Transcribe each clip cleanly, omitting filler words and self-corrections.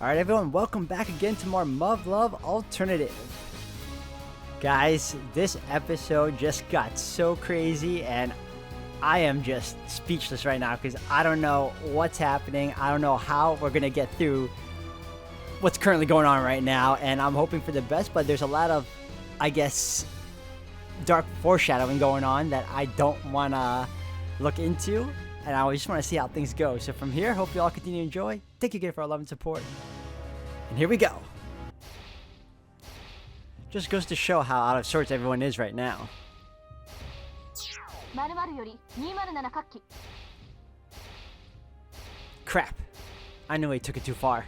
Alright everyone, welcome back again to more Muv-Luv Alternative. Guys, this episode just got so crazy and I am just speechless right now because I don't know what's happening. I don't know how we're going to get through what's currently going on right now, and I'm hoping for the best, but there's a lot of, I guess, dark foreshadowing going on that I don't want to look into, and I just want to see how things go. So from here, hope you all continue to enjoy. Thank you again for our love and support. And here we go. Just goes to show how out of sorts everyone is right now. Crap. I knew he took it too far.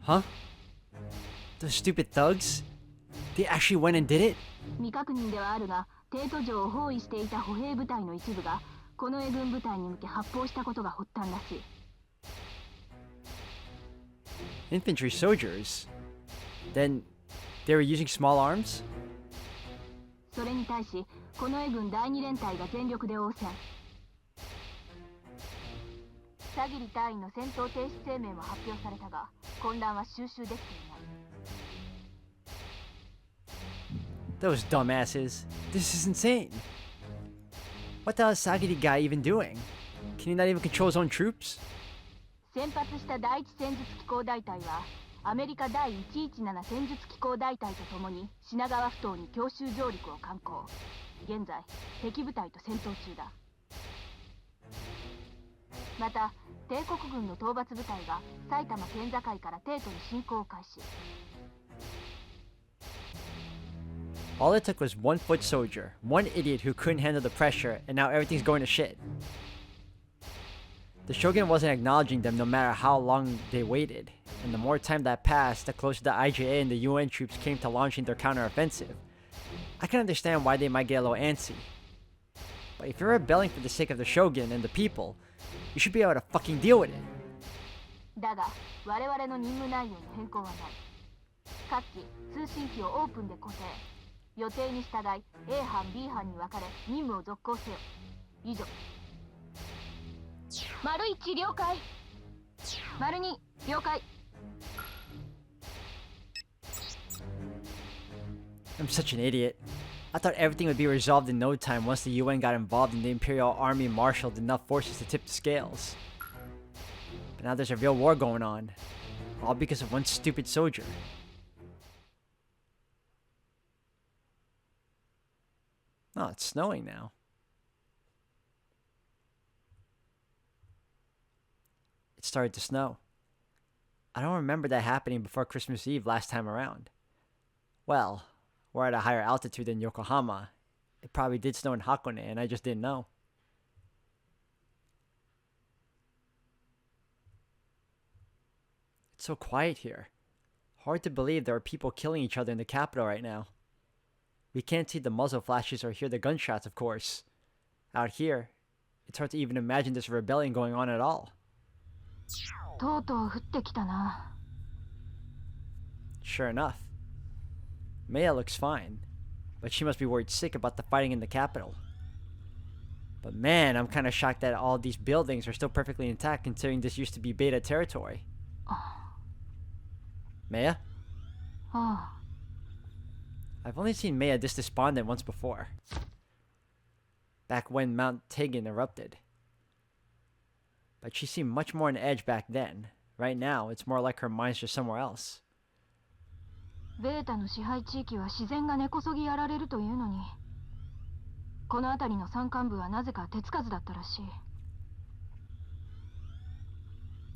Huh? Those stupid thugs? They actually went and did it? Infantry soldiers? Then they were using small arms? Those dumbasses. This is insane. What the hell is Sagiri guy even doing? Can he not even control his own troops? All it took was one foot soldier, one idiot who couldn't handle the pressure, and now everything's going to shit. The Shogun wasn't acknowledging them no matter how long they waited, and the more time that passed, the closer the IJA and the UN troops came to launching their counteroffensive. I can understand why they might get a little antsy. But if you're rebelling for the sake of the Shogun and the people, you should be able to fucking deal with it. I'm such an idiot. I thought everything would be resolved in no time once the UN got involved and the Imperial Army marshaled enough forces to tip the scales. But now there's a real war going on, all because of one stupid soldier. Oh, it's snowing now. It started to snow. I don't remember that happening before Christmas Eve last time around. Well, we're at a higher altitude than Yokohama. It probably did snow in Hakone and I just didn't know. It's so quiet here. Hard to believe there are people killing each other in the capital right now. We can't see the muzzle flashes or hear the gunshots, of course. Out here, it's hard to even imagine this rebellion going on at all. Sure enough. Maya looks fine, but she must be worried sick about the fighting in the capital. But man, I'm kind of shocked that all these buildings are still perfectly intact considering this used to be beta territory. Maya? I've only seen Maya this despondent once before. Back when Mount Tegan erupted. But she seemed much more on edge back then. Right now, it's more like her mind's just somewhere else.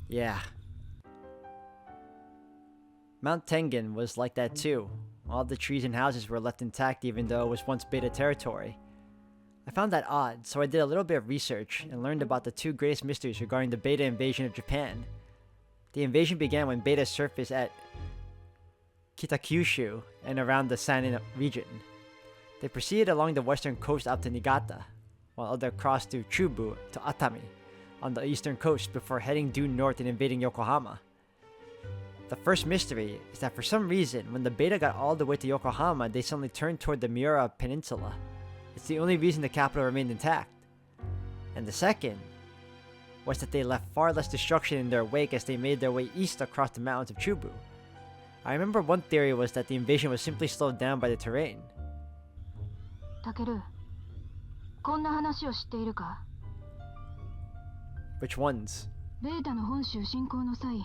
Yeah. Mount Tengen was like that too. All the trees and houses were left intact even though it was once beta territory. I found that odd, so I did a little bit of research and learned about the two greatest mysteries regarding the beta invasion of Japan. The invasion began when beta surfaced at Kitakyushu and around the Sanin region. They proceeded along the western coast up to Niigata, while others crossed through Chubu to Atami on the eastern coast before heading due north and invading Yokohama. The first mystery is that for some reason, when the beta got all the way to Yokohama, they suddenly turned toward the Miura Peninsula. It's the only reason the capital remained intact. And the second was that they left far less destruction in their wake as they made their way east across the mountains of Chubu. I remember one theory was that the invasion was simply slowed down by the terrain. タケル、こんな話を知っているか？ Which ones? ベータの本州侵攻の際、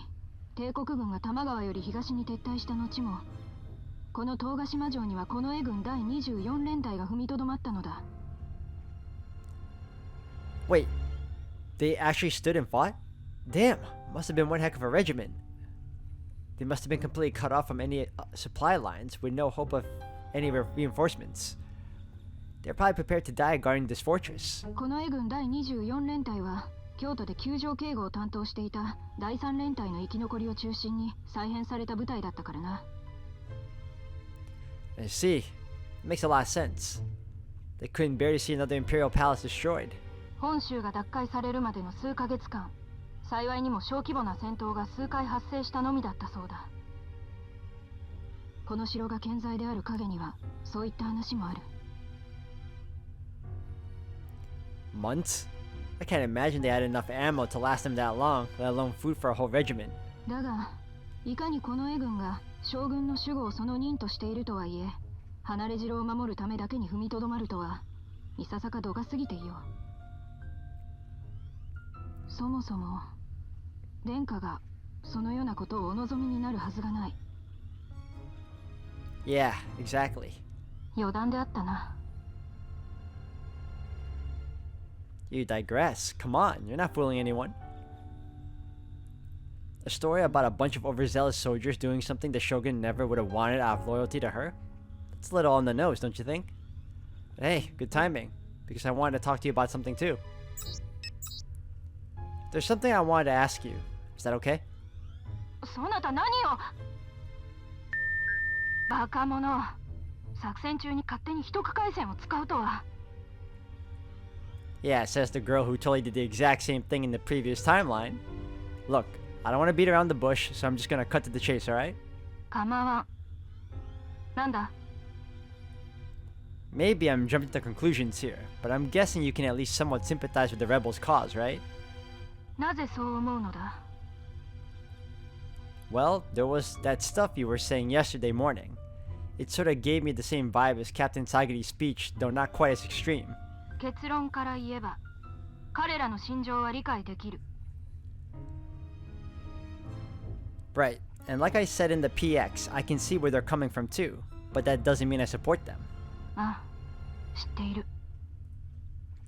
帝国軍が多摩川より東に撤退した後も、この東ヶ島城には近衛軍第24連隊が踏みとどまったのだ。Wait, they actually stood and fought? Damn, must have been one heck of a regiment. They must have been completely cut off from any supply lines with no hope of any reinforcements. They're probably prepared to die guarding this fortress. 近衛軍第24連隊は京都で救助警護を担当していた第3連隊の生き残りを中心に再編された部隊だったからな。I see. It makes a lot of sense. They couldn't bear to see another Imperial palace destroyed. 本州が奪回されるまでの数ヶ月間、幸いにも小規模な戦闘が数回発生したのみだったそうだ。この城が健在である陰にはそういった話もある。Months? I can't imagine they had enough ammo to last them that long, let alone food for a whole regiment. だが、いかに近衛軍が将軍の守護をその任としているとはいえ、離れ城を守るためだけに踏みとどまるとは、いささか度が過ぎていよう。そもそも、殿下がそのようなことをお望みになるはずがない。Yeah, exactly. 余談であったな。You digress. Come on, you're not fooling anyone. A story about a bunch of overzealous soldiers doing something the shogun never would have wanted out of loyalty to her? It's a little on the nose, don't you think? But hey, good timing, because I wanted to talk to you about something too. There's something I wanted to ask you. Is that okay? そなた何を？バカ者。作戦中に勝手に秘匿回線を使うとは。Yeah, says the girl who totally did the exact same thing in the previous timeline. Look, I don't want to beat around the bush, so I'm just gonna cut to the chase, alright? 構わん。なんだ？ Maybe I'm jumping to conclusions here, but I'm guessing you can at least somewhat sympathize with the rebels' cause, right? なぜそう思うのだ？ Well, there was that stuff you were saying yesterday morning. It sort of gave me the same vibe as Captain Sagiri's speech, though not quite as extreme. 結論から言えば、彼らの心情は理解できる。Right, and like I said in the PX, I can see where they're coming from too, but that doesn't mean I support them. あ、知っている。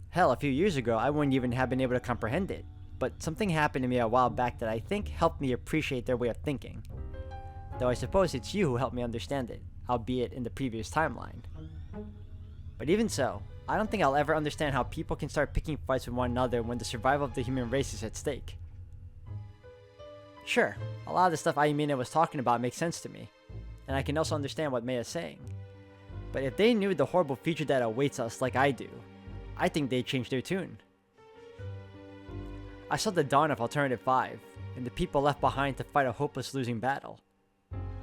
Hell, a few years ago, I wouldn't even have been able to comprehend it, but something happened to me a while back that I think helped me appreciate their way of thinking. Though I suppose it's you who helped me understand it, albeit in the previous timeline. But even so, I don't think I'll ever understand how people can start picking fights with one another when the survival of the human race is at stake. Sure, a lot of the stuff Ayumina was talking about makes sense to me, and I can also understand what Meia's saying. But if they knew the horrible future that awaits us like I do, I think they'd change their tune. I saw the dawn of Alternative 5, and the people left behind to fight a hopeless losing battle.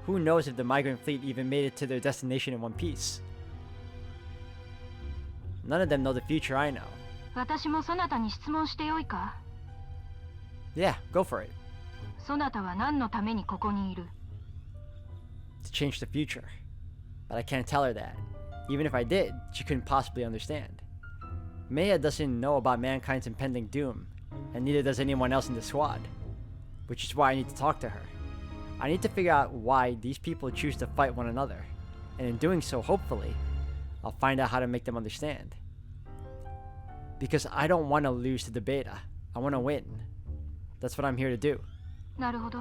Who knows if the migrant fleet even made it to their destination in one piece? None of them know the future I know. 私もそなたに質問してよいか？ Yeah, go for it. そなたは何のためにここにいる？ To change the future. But I can't tell her that. Even if I did, she couldn't possibly understand. Meia doesn't know about mankind's impending doom, and neither does anyone else in the squad. Which is why I need to talk to her. I need to figure out why these people choose to fight one another. And in doing so, hopefully, I'll find out how to make them understand. Because I don't want to lose to the beta. I want to win. That's what I'm here to do. なるほど。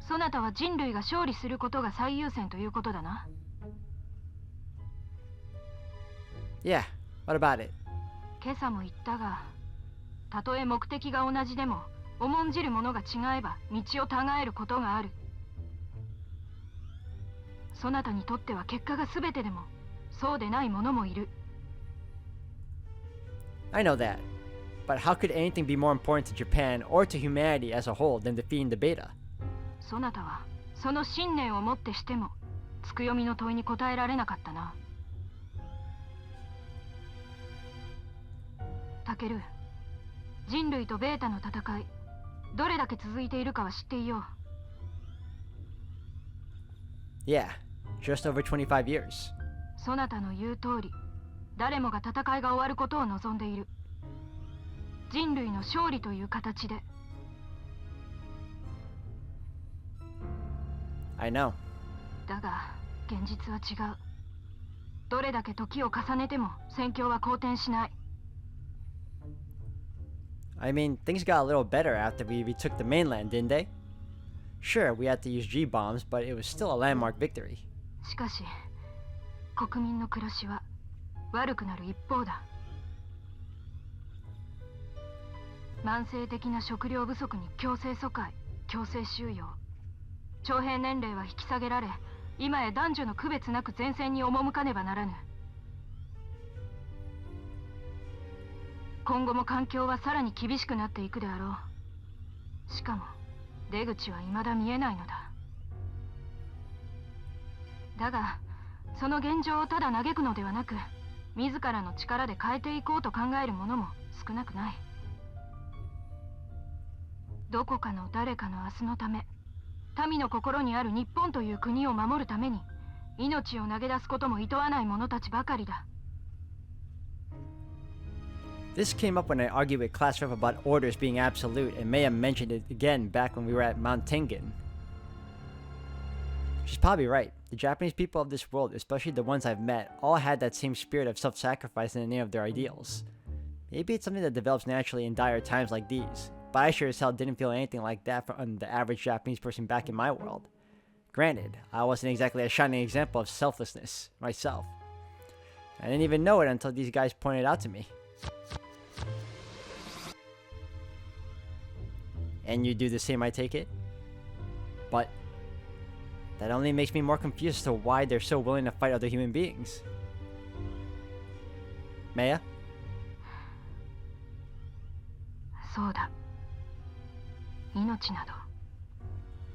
そなたは人類が勝利することが最優先ということだな。Yeah, what about it? 今朝も言ったが、たとえ目的が同じでも、重んじるものが違えば道を違えることがある。そなたにとっては結果が全てでも、そうでない者もいる。I know that. But how could anything be more important to Japan or to humanity as a whole than defeating the beta? そなたはその信念をもってしても、つくよみの問いに答えられなかったな。タケル、人類とベータの戦い、どれだけ続いているかは知っていよう。Yeah, just over 25 years. そなたの言う通り、誰もが戦いが終わることを望んでいる。人類の勝利という形で。I know. だが、現実は違う。どれだけ時を重ねても戦況は好転しない。I mean, things got a little better after we retook the mainland, didn't they? Sure, we had to use G-bombs, but it was still a landmark victory. しかし、国民の暮らしは悪くなる一方だ。慢性的な食料不足に強制疎開、強制収容。徴兵年齢は引き下げられ、今や男女の区別なく前線に赴かねばならぬ。今後も環境はさらに厳しくなっていくであろう。しかも出口は未だ見えないのだ。だがその現状をただ嘆くのではなく、自らの力で変えていこうと考える者も少なくない。どこかの誰かの明日のため、民の心にある日本という国を守るために命を投げ出すことも厭わない者たちばかりだ。This came up when I argued with Class Rep about orders being absolute, and Maya mentioned it again back when we were at Mount Tengen. She's probably right. The Japanese people of this world, especially the ones I've met, all had that same spirit of self-sacrifice in the name of their ideals. Maybe it's something that develops naturally in dire times like these, but I sure as hell didn't feel anything like that from the average Japanese person back in my world. Granted, I wasn't exactly a shining example of selflessness myself. I didn't even know it until these guys pointed it out to me. And you do the same, I take it? But that only makes me more confused as to why they're so willing to fight other human beings. Maya? そうだ。命な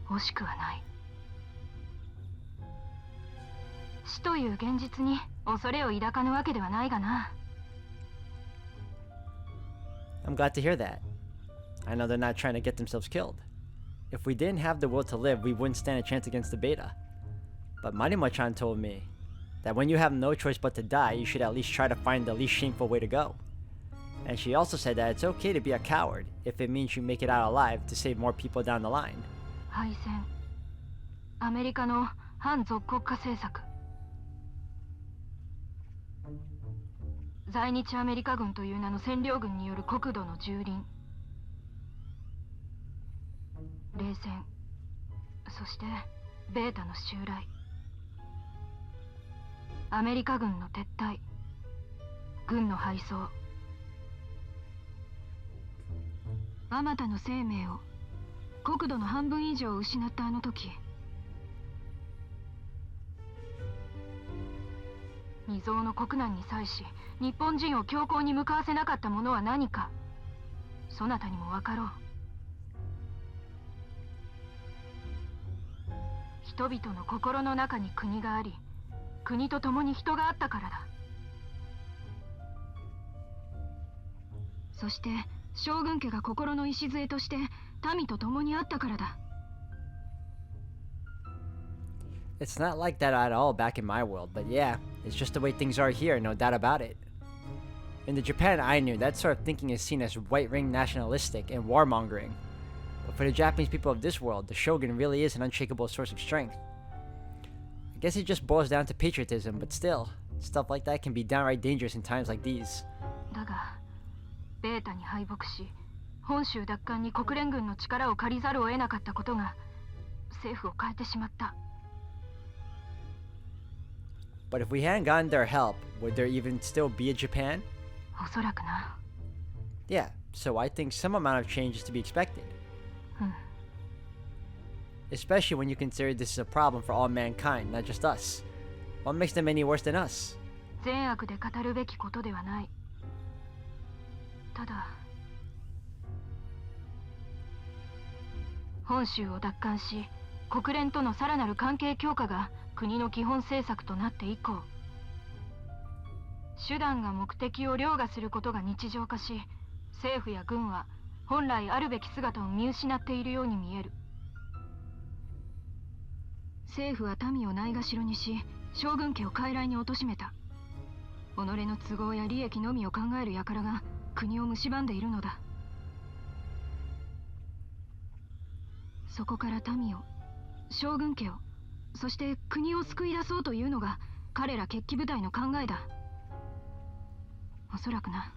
ど惜しくはない。死という現実に恐れを抱かぬわけではないがな。I'm glad to hear that. I know they're not trying to get themselves killed. If we didn't have the will to live, we wouldn't stand a chance against the beta. But Marimo-chan told me that when you have no choice but to die, you should at least try to find the least shameful way to go. And she also said that it's okay to be a coward if it means you make it out alive to save more people down the line. 敗戦。アメリカの反属国家政策。在日アメリカ軍という名の占領軍による国土の蹂躙。冷戦、そしてベータの襲来。アメリカ軍の撤退、軍の敗走。あまたの生命を、国土の半分以上失ったあの時、未曾有の国難に際し日本人を強行に向かわせなかったものは何か、そなたにも分かろう。人々の心の中に国があり、国と共に人があったからだ。そして将軍家が心の礎として民と共にあったからだ。It's not like that at all back in my world, but yeah, it's just the way things are here, no doubt about it. In the Japan I knew, that sort of thinking is seen as right-wing nationalistic and warmongering. But for the Japanese people of this world, the shogun really is an unshakable source of strength. I guess it just boils down to patriotism, but still, stuff like that can be downright dangerous in times like these. だが、ベータに敗北し、本州奪還に国連軍の力を借りざるを得なかったことが、政府を変えてしまった。But if we hadn't gotten their help, would there even still be a Japan? おそらくな。Yeah, so I think some amount of change is to be expected. Especially when you consider this is a problem for all mankind, not just us. What makes them any worse than us? 善悪で語るべきことではない。ただ、本州を奪還し、国連とのさらなる関係強化が国の基本政策となって以降、手段が目的を凌駕することが日常化し、政府や軍は本来あるべき姿を見失っているように見える。政府は民をないがしろにし、将軍家を傀儡に貶めた。己の都合や利益のみを考える輩が国を蝕んでいるのだ。そこから民を、将軍家を、そして国を救い出そうというのが彼ら決起部隊の考えだ。おそらくな。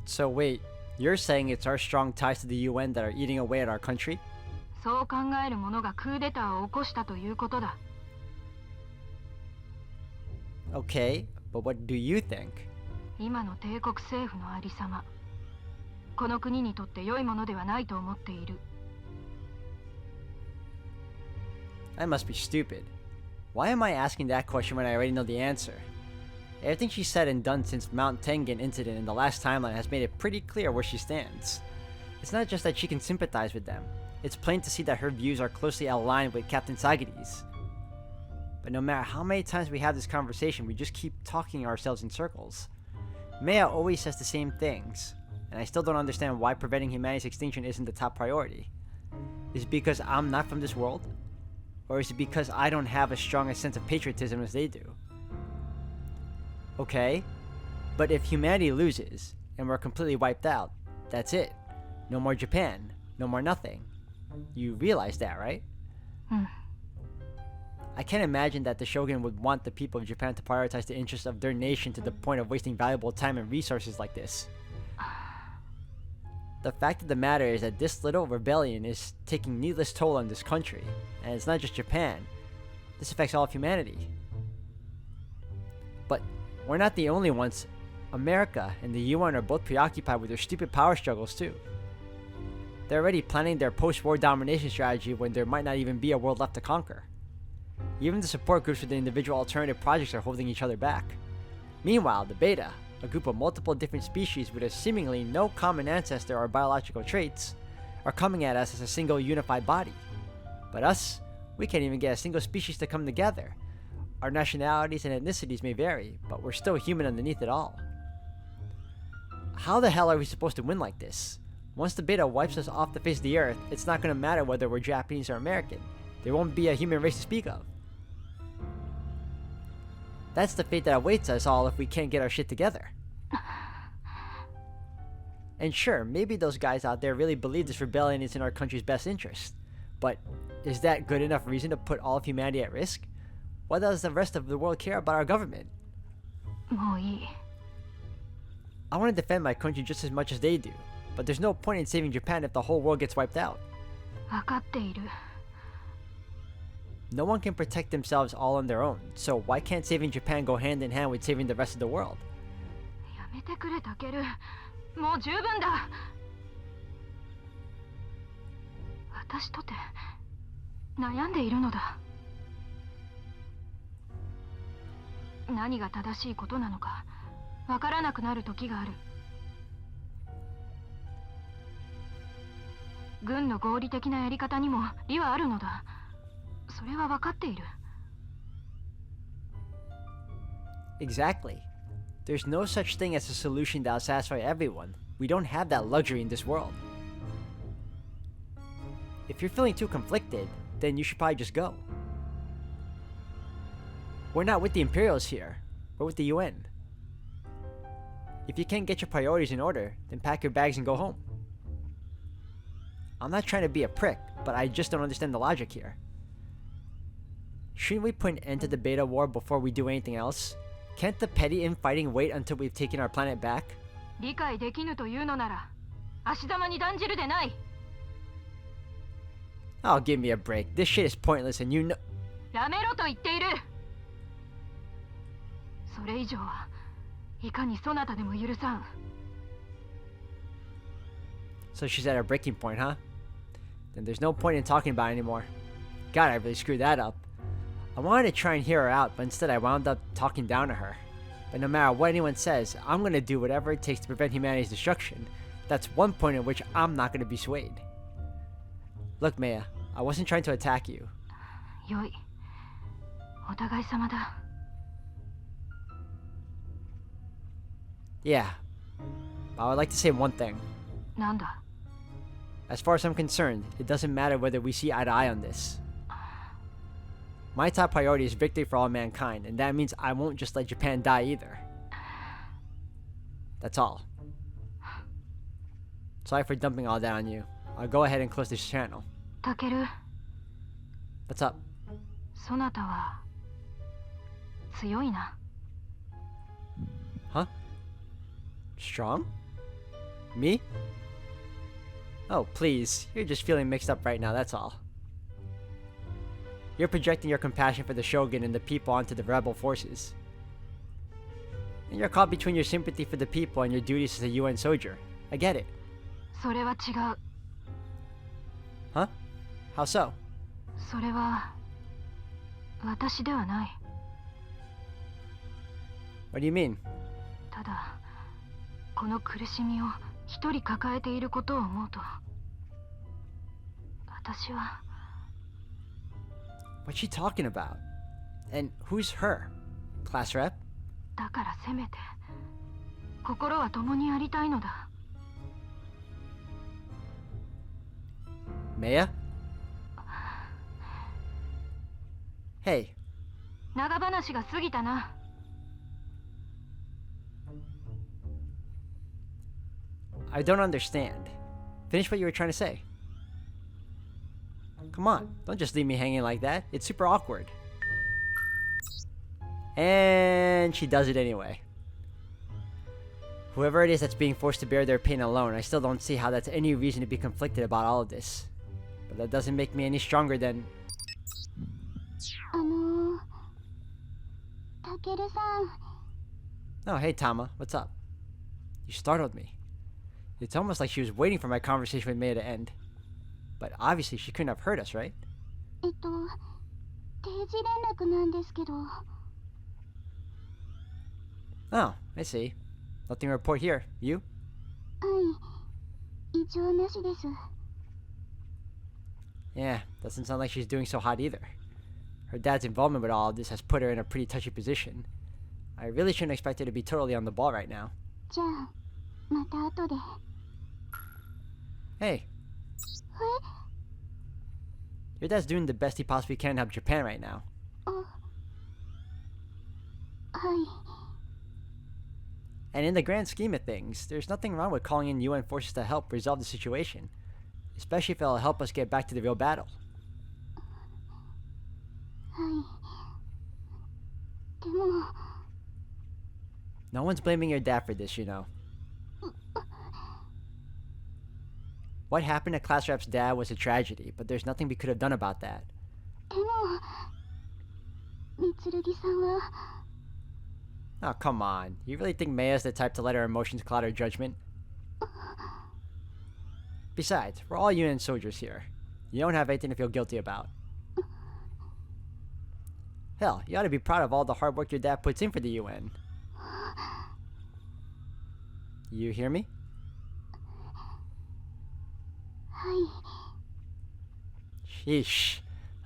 So wait, you're saying it's our strong ties to the UN that are eating away at our country? そう考える者がクーデターを起こしたということだ。Okay, but what do you think? 今の帝国政府のありさま、この国にとって良いものではないと思っている。I must be stupid. Why am I asking that question when I already know the answer? Everything she's said and done since Mount Tengen incident in the last timeline has made it pretty clear where she stands. It's not just that she can sympathize with them. It's plain to see that her views are closely aligned with Captain Sagiri's. But no matter how many times we have this conversation, we just keep talking ourselves in circles. Maya always says the same things, and I still don't understand why preventing humanity's extinction isn't the top priority. Is it because I'm not from this world? Or is it because I don't have as strong a sense of patriotism as they do? Okay, but if humanity loses, and we're completely wiped out, that's it. No more Japan, no more nothing. You realize that, right? I can't imagine that the Shogun would want the people of Japan to prioritize the interests of their nation to the point of wasting valuable time and resources like this. The fact of the matter is that this little rebellion is taking needless toll on this country, and it's not just Japan. This affects all of humanity. But we're not the only ones. America and the UN are both preoccupied with their stupid power struggles too. They're already planning their post-war domination strategy when there might not even be a world left to conquer. Even the support groups for the individual alternative projects are holding each other back. Meanwhile, the Beta, a group of multiple different species with a seemingly no common ancestor or biological traits, are coming at us as a single unified body. But us, we can't even get a single species to come together. Our nationalities and ethnicities may vary, but we're still human underneath it all. How the hell are we supposed to win like this? Once the Beta wipes us off the face of the earth, it's not going to matter whether we're Japanese or American. There won't be a human race to speak of. That's the fate that awaits us all if we can't get our shit together. And sure, maybe those guys out there really believe this rebellion is in our country's best interest. But is that good enough reason to put all of humanity at risk? Why does the rest of the world care about our government? I want to defend my country just as much as they do, but there's no point in saving Japan if the whole world gets wiped out. No one can protect themselves all on their own, so why can't saving Japan go hand in hand with saving the rest of the world? Exactly. There's no such thing as a solution that'll satisfy everyone. We don't have that luxury in this world. If you're feeling too conflicted, then you should probably just go. We're not with the Imperials here. We're with the UN. If you can't get your priorities in order, then pack your bags and go home. I'm not trying to be a prick, but I just don't understand the logic here. Shouldn't we put an end to the Beta War before we do anything else? Can't the petty infighting wait until we've taken our planet back? Oh, give me a break. This shit is pointless and you know— So she's at her breaking point, huh? Then there's no point in talking about it anymore. God, I really screwed that up. I wanted to try and hear her out, but instead I wound up talking down to her. But no matter what anyone says, I'm gonna do whatever it takes to prevent humanity's destruction. That's one point at which I'm not gonna be swayed. Look, Maya, I wasn't trying to attack you. Yeah. I would like to say one thing. なんだ As far as I'm concerned, it doesn't matter whether we see eye to eye on this. My top priority is victory for all mankind, and that means I won't just let Japan die either. That's all. Sorry for dumping all that on you. I'll go ahead and close this channel. タケル What's up? そなたは強いな Huh? Strong? Me? Oh, please. You're just feeling mixed up right now, that's all. You're projecting your compassion for the Shogun and the people onto the rebel forces. And you're caught between your sympathy for the people and your duties as a UN soldier. I get it. それは違う Huh? How so? それは私ではない What do you mean? ただこの苦しみを一人抱えていることを思うと私は What's she talking about? And who's her? Class rep? だからせめて心は共にありたいのだ Maya? Hey. 長話が過ぎたな I don't understand. Finish what you were trying to say. Come on, don't just leave me hanging like that. It's super awkward. And she does it anyway. Whoever it is that's being forced to bear their pain alone, I still don't see how that's any reason to be conflicted about all of this. But that doesn't make me any stronger than... タケルさん Oh, hey Tama, what's up? You startled me. It's almost like she was waiting for my conversation with Maya to end. But obviously she couldn't have heard us, right? 定時連絡なんですけど Oh, I see. Nothing to report here. You? はい異常なしです Yeah, doesn't sound like she's doing so hot either. Her dad's involvement with all of this has put her in a pretty touchy position. I really shouldn't expect her to be totally on the ball right now. じゃあまた後で Hey. Your dad's doing the best he possibly can to help Japan right now. はい And in the grand scheme of things, there's nothing wrong with calling in UN forces to help resolve the situation. Especially if it'll help us get back to the real battle. はいでも No one's blaming your dad for this, you know. What happened to Class Rep's dad was a tragedy, but there's nothing we could have done about that. でもみつるぎさんは Oh, come on. You really think Maya's the type to let her emotions cloud her judgment? Besides, we're all UN soldiers here. You don't have anything to feel guilty about. Hell, you ought to be proud of all the hard work your dad puts in for the UN. You hear me? はい Sheesh.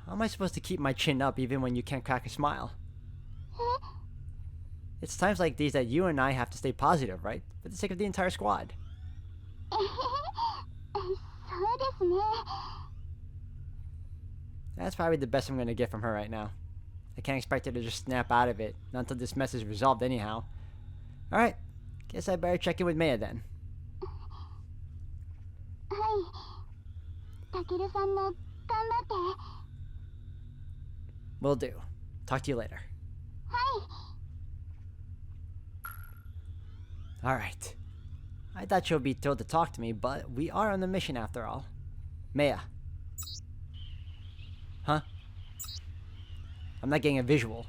How am I supposed to keep my chin up even when you can't crack a smile? It's times like these that you and I have to stay positive, right? For the sake of the entire squad. そうですね That's probably the best I'm gonna get from her right now. I can't expect her to just snap out of it, not until this mess is resolved anyhow. Alright, guess I better check in with Maya then. はいたけるさんも頑張って Will do. Talk to you later. はい Alright. I thought she'll be thrilled to talk to me, but we are on the mission after all. Maya. Huh? I'm not getting a visual.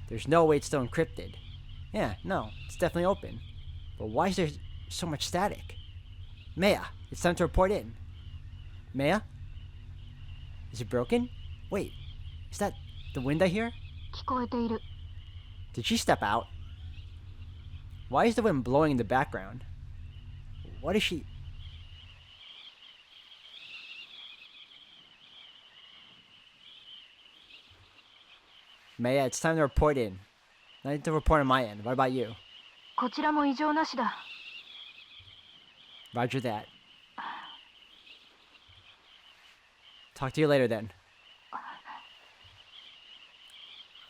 There's no way it's still encrypted. Yeah, no, it's definitely open. But why is there so much static? Maya, it's time to report in. Maya? Is it broken? Wait, is that the wind I hear? 聞こえている Did she step out? Why is the wind blowing in the background? What is she... Maya, it's time to report in. I need to report on my end. What about you? こちらも異常なしだ。 Roger that. Talk to you later then.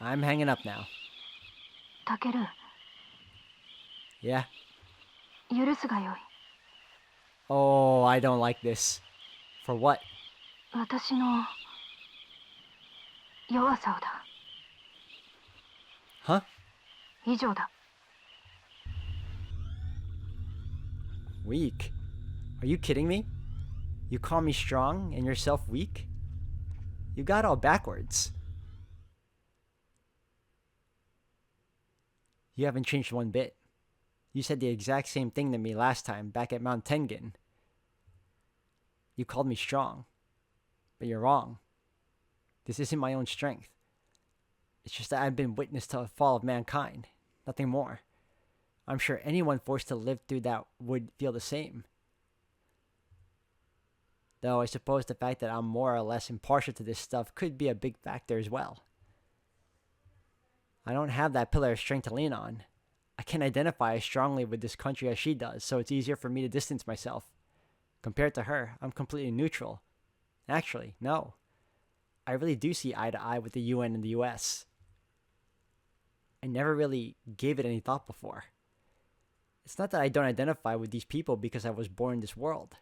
I'm hanging up now. タケル、 Yeah? 許すがよい。 Oh, I don't like this. For what? 私の弱さをだ。 Huh? 以上だ。 Weak? Are you kidding me? You call me strong and yourself weak? You got it all backwards. You haven't changed one bit. You said the exact same thing to me last time back at Mount Tengen. You called me strong. But you're wrong. This isn't my own strength. It's just that I've been witness to a fall of mankind. Nothing more. I'm sure anyone forced to live through that would feel the same. Though I suppose the fact that I'm more or less impartial to this stuff could be a big factor as well. I don't have that pillar of strength to lean on. I can't identify as strongly with this country as she does, so it's easier for me to distance myself. Compared to her, I'm completely neutral. Actually, no. I really do see eye to eye with the UN and the US. I never really gave it any thought before. It's not that I don't identify with these people because I was born in this world.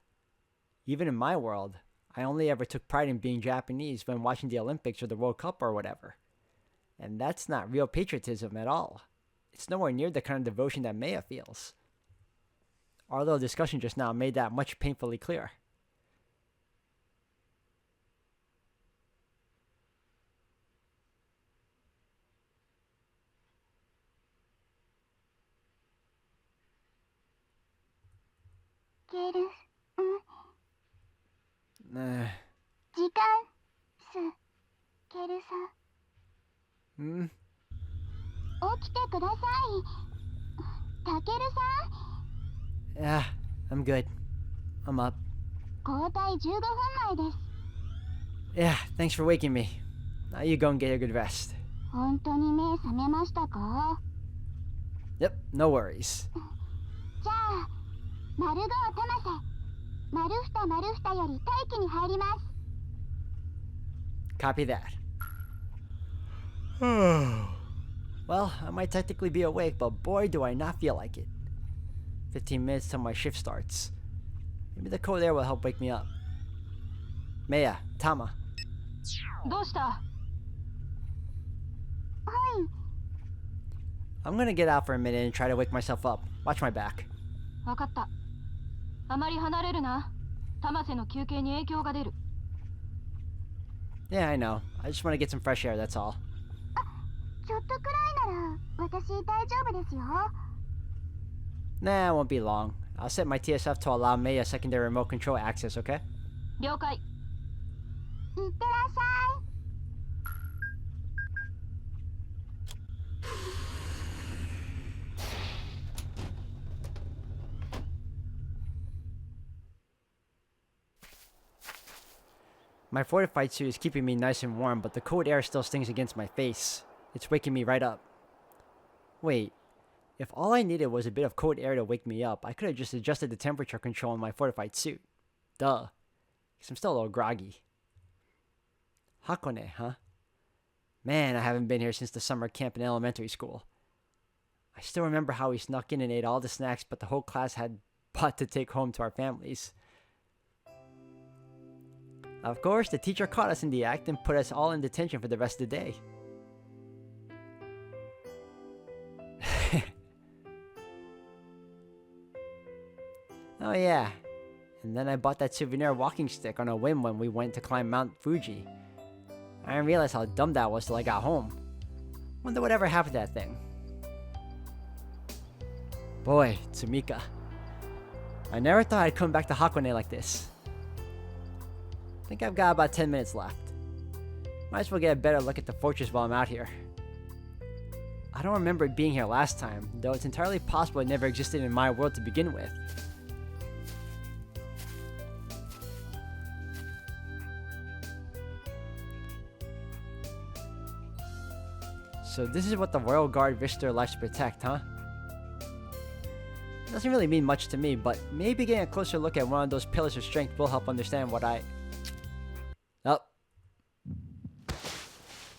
Even in my world, I only ever took pride in being Japanese when watching the Olympics or the World Cup or whatever. And that's not real patriotism at all. It's nowhere near the kind of devotion that Maya feels. Our little discussion just now made that much painfully clear. Uh, 時間ケルさん hmm? 起きてくださいタケルさん Yeah, I'm good. I'm up. 交代15分前です Yeah, thanks for waking me. Now you go and get a good rest. 本当に目覚めましたか Yep, no worries. じゃあ丸5をたませ丸2丸2より待機に入ります Copy that. Well, I might technically be awake, but boy do I not feel like it. 15 minutes till my shift starts. Maybe the code there will help wake me up. Maya, Tama. どうした？ はい I'm gonna get out for a minute and try to wake myself up. Watch my back. わかった。あまり離れるな。玉瀬の休憩に影響が出る。 Yeah, I know. I just want to get some fresh air, that's all. ちょっとくらいなら私大丈夫ですよ Nah, it won't be long. I'll set my TSF to allow Maya secondary remote control access, okay? 了解。 いってらっしゃい My fortified suit is keeping me nice and warm, but the cold air still stings against my face. It's waking me right up. Wait, if all I needed was a bit of cold air to wake me up, I could have just adjusted the temperature control in my fortified suit. Duh. Because I'm still a little groggy. Hakone, huh? Man, I haven't been here since the summer camp in elementary school. I still remember how we snuck in and ate all the snacks, but the whole class had bought to take home to our families. Of course, the teacher caught us in the act and put us all in detention for the rest of the day. Oh yeah, and then I bought that souvenir walking stick on a whim when we went to climb Mount Fuji. I didn't realize how dumb that was till I got home. Wonder whatever happened to that thing. Boy, Tsumika. I never thought I'd come back to Hakone like this. I think I've got about 10 minutes left. Might as well get a better look at the fortress while I'm out here. I don't remember it being here last time, though it's entirely possible it never existed in my world to begin with. So this is what the Royal Guard risked their lives to protect, huh? doesn't really mean much to me, but maybe getting a closer look at one of those pillars of strength will help understand what I... Oh.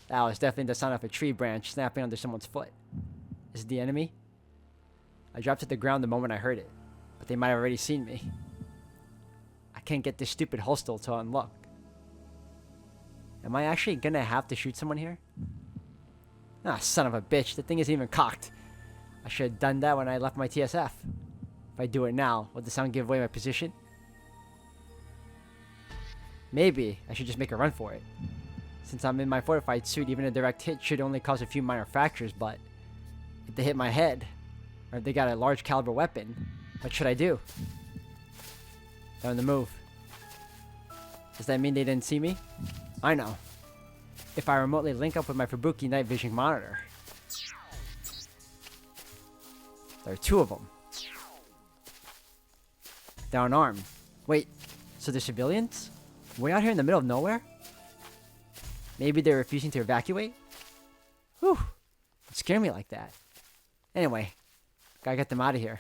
That was definitely the sound of a tree branch snapping under someone's foot. Is it the enemy? I dropped to the ground the moment I heard it, but they might have already seen me. I can't get this stupid hostel to unlock. Am I actually gonna have to shoot someone here? Ah, son of a bitch, the thing isn't even cocked. I should have done that when I left my TSF. If I do it now, will the sound give away my position? Maybe I should just make a run for it. Since I'm in my fortified suit, even a direct hit should only cause a few minor fractures, but if they hit my head, or if they got a large caliber weapon, what should I do? They're on the move. Does that mean they didn't see me? I know. If I remotely link up with my Fubuki night vision monitor. There are two of them. They're unarmed. Wait, so they're civilians? Way out here in the middle of nowhere? Maybe they're refusing to evacuate? Whew. It scared me like that. Anyway, gotta get them out of here.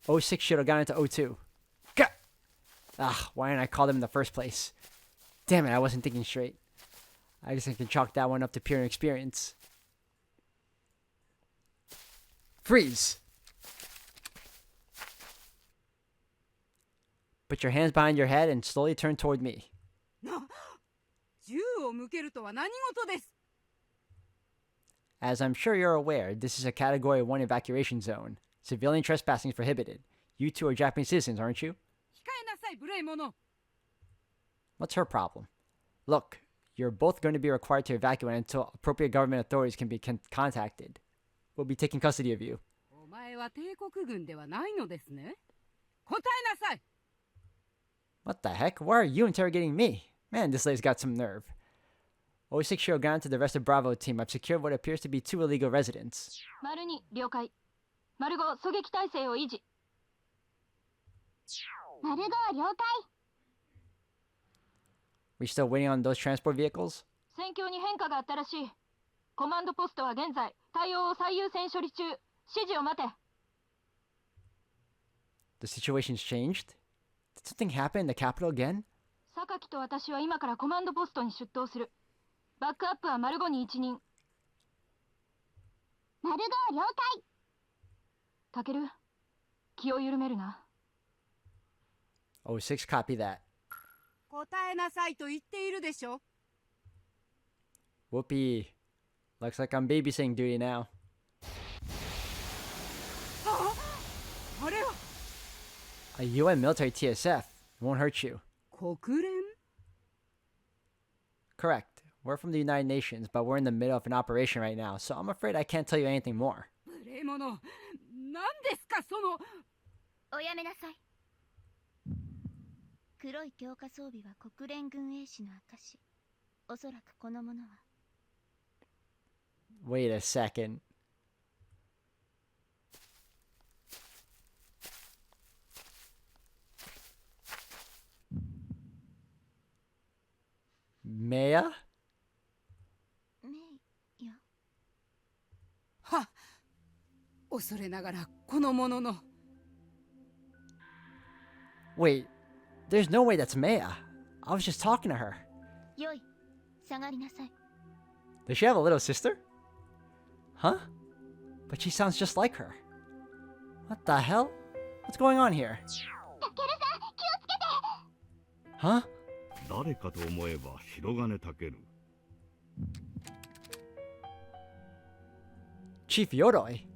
06 should have gone into 02. Gah! Ah, why didn't I call them in the first place? Damn it, I wasn't thinking straight. I guess I can chalk that one up to pure inexperience. Freeze! Put your hands behind your head and slowly turn toward me. As I'm sure you're aware, this is a Category 1 evacuation zone. Civilian trespassing is prohibited. You two are Japanese citizens, aren't you? What's her problem? Look, you're both going to be required to evacuate until appropriate government authorities can be contacted. We'll be taking custody of you. What the heck? Why are you interrogating me? Man, this lady's got some nerve. 06 Shogunate to the rest of Bravo team. I've secured what appears to be 2 illegal residents. 2了解。5狙撃態勢を維持。5了解。We still waiting on those transport vehicles? 戦況に変化があったらしい。コマンドポストは現在対応を最優先処理中。指示を待て。The situation's changed? Did something happen in the capital again? 榊と私は今からコマンドポストに出頭する。バックアップは丸5に1人。丸5了解。タケル、気を緩めるな。06 copy that. 答えなさいと言っているでしょ。Whoopee. Looks like I'm babysitting duty now. あれは A UN military TSF. Won't hurt you. 国連 Correct. We're from the United Nations, but we're in the middle of an operation right now, so I'm afraid I can't tell you anything more. 無礼者何ですかそのおやめなさい。黒い強化装備は国連軍衛士の証。おそらくこのものは。Wait a second. Maya? メイよ。は恐れながらこのものの Wait, there's no way that's Maya. I was just talking to her. よい、下がりなさい。 Does she have a little sister? Huh? But she sounds just like her. What the hell? What's going on here? タケルさん、気をつけて。 Huh? 誰かと思えば白金たける。 Chief Yoroi?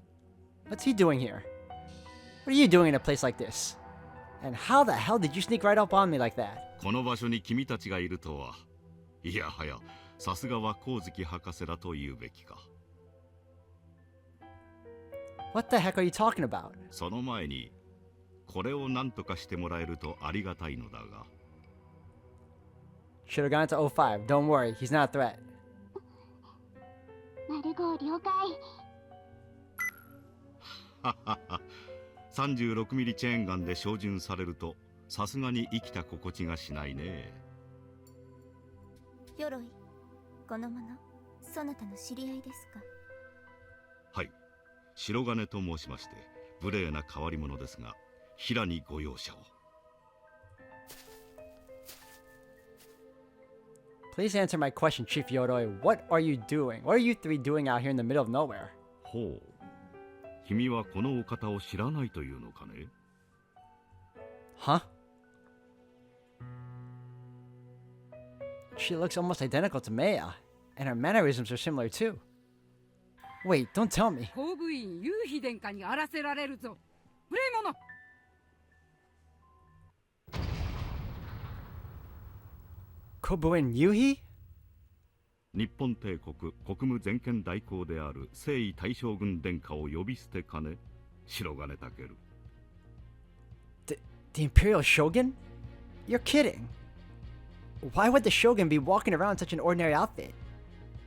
What's he doing here? What are you doing in a place like this? And how the hell did you sneak right up on me like that? この場所に君たちがいるとは。いやはや、さすがは光月博士だと言うべきか。What the heck are you talking about? その前に、これを何とかしてもらえるとありがたいのだが。Should have gone to 05. Don't worry, he's not a threat. 丸5了解。ははは。36ミリチェーンガンで照準されると、さすがに生きた心地がしないね。鎧、この者、そなたの知り合いですか？はい。白金と申しまして、無礼な変わり者ですが、平にご容赦を。Please answer my question, Chief Yoroi. What are you doing? What are you three doing out here in the middle of nowhere? ほう。君はこのお方を知らないというのかね？ Huh? She looks almost identical to Maya, and her mannerisms are similar too. Wait, don't tell me. 公務員夕日殿下にあらせられるぞ。無礼者。Kobuin Yuhi? 日本帝国国務全権代行である征夷大将軍殿下を呼び捨てかね、白金健。The Imperial Shogun? You're kidding. Why would the Shogun be walking around in such an ordinary outfit?